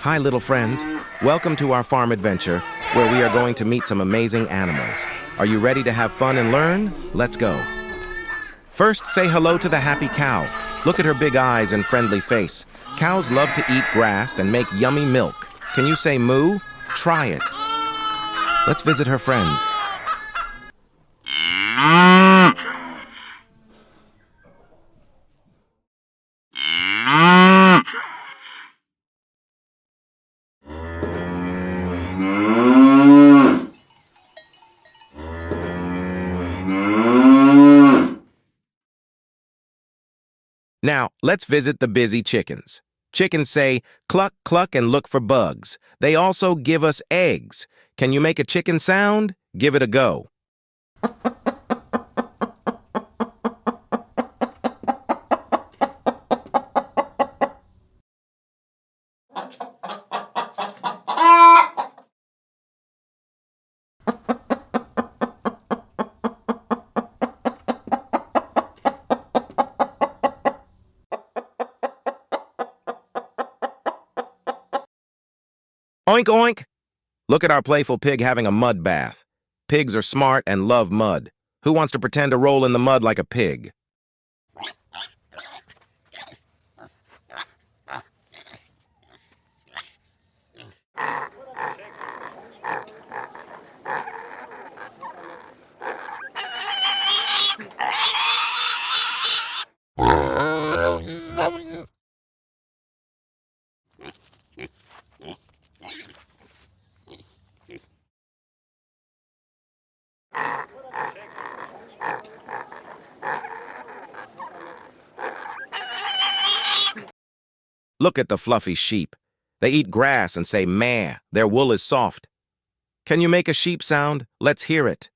Hi, little friends. Welcome to our farm adventure, where we are going to meet some amazing animals. Are you ready to have fun and learn? Let's go. First, say hello to the happy cow. Look at her big eyes and friendly face. Cows love to eat grass and make yummy milk. Can you say moo? Try it. Let's visit her friends. Now, let's visit the busy chickens. Chickens say, cluck, cluck, and look for bugs. They also give us eggs. Can you make a chicken sound? Give it a go. Oink, oink! Look at our playful pig having a mud bath. Pigs are smart and love mud. Who wants to pretend to roll in the mud like a pig? Look at the fluffy sheep. They eat grass and say meh. Their wool is soft. Can you make a sheep sound? Let's hear it.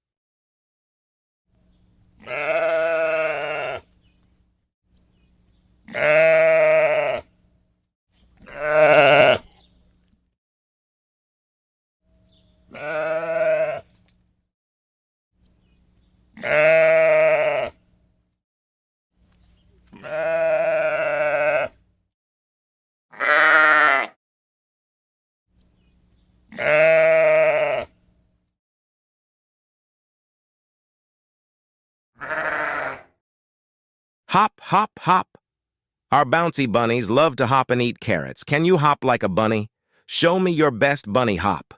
Hop, hop, hop. Our bouncy bunnies love to hop and eat carrots. Can you hop like a bunny? Show me your best bunny hop.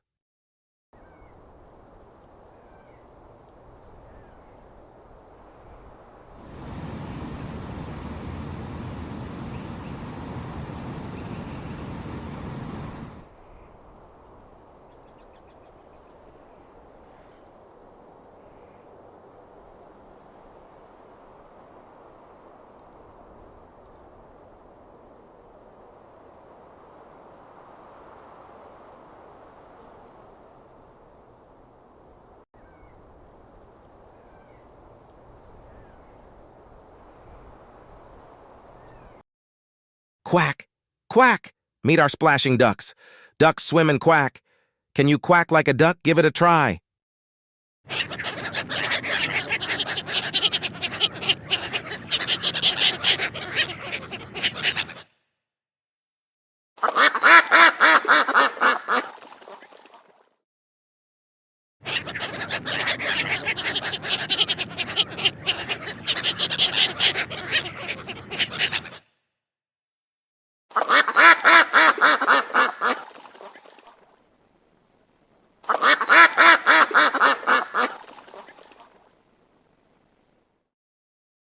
Quack, quack. Meet our splashing ducks. Ducks swim and quack. Can you quack like a duck? Give it a try.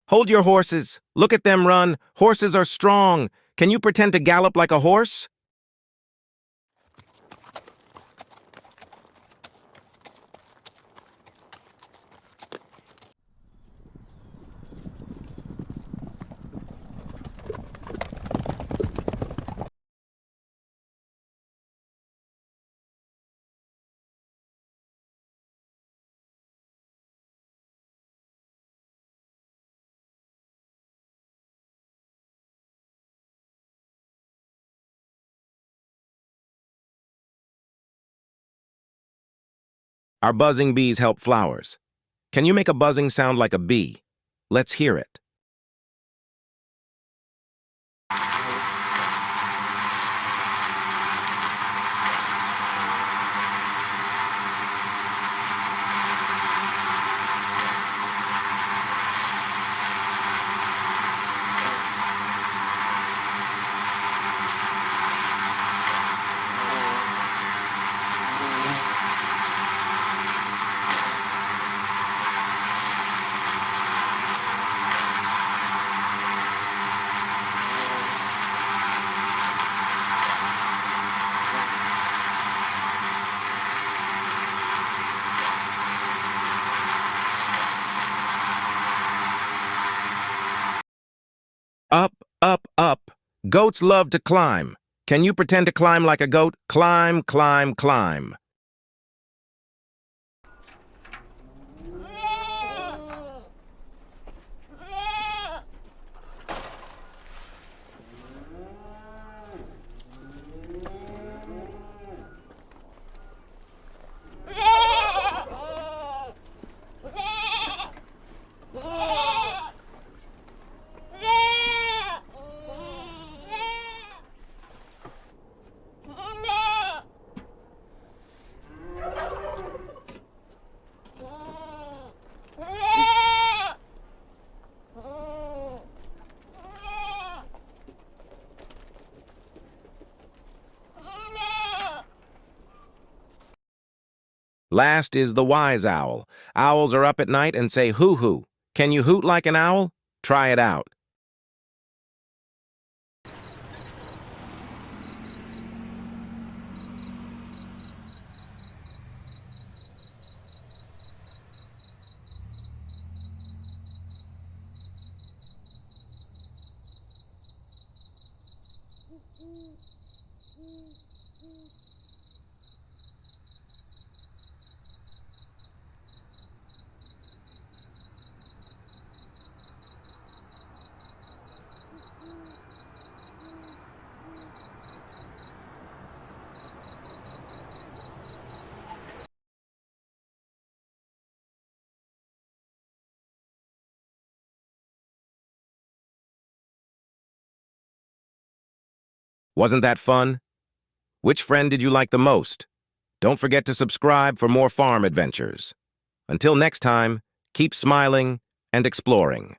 Hold your horses. Look at them run. Horses are strong. Can you pretend to gallop like a horse? Our buzzing bees help flowers. Can you make a buzzing sound like a bee? Let's hear it. Goats love to climb. Can you pretend to climb like a goat? Climb, climb, climb. Last is the wise owl. Owls are up at night and say hoo-hoo. Can you hoot like an owl? Try it out. Wasn't that fun? Which friend did you like the most? Don't forget to subscribe for more farm adventures. Until next time, keep smiling and exploring.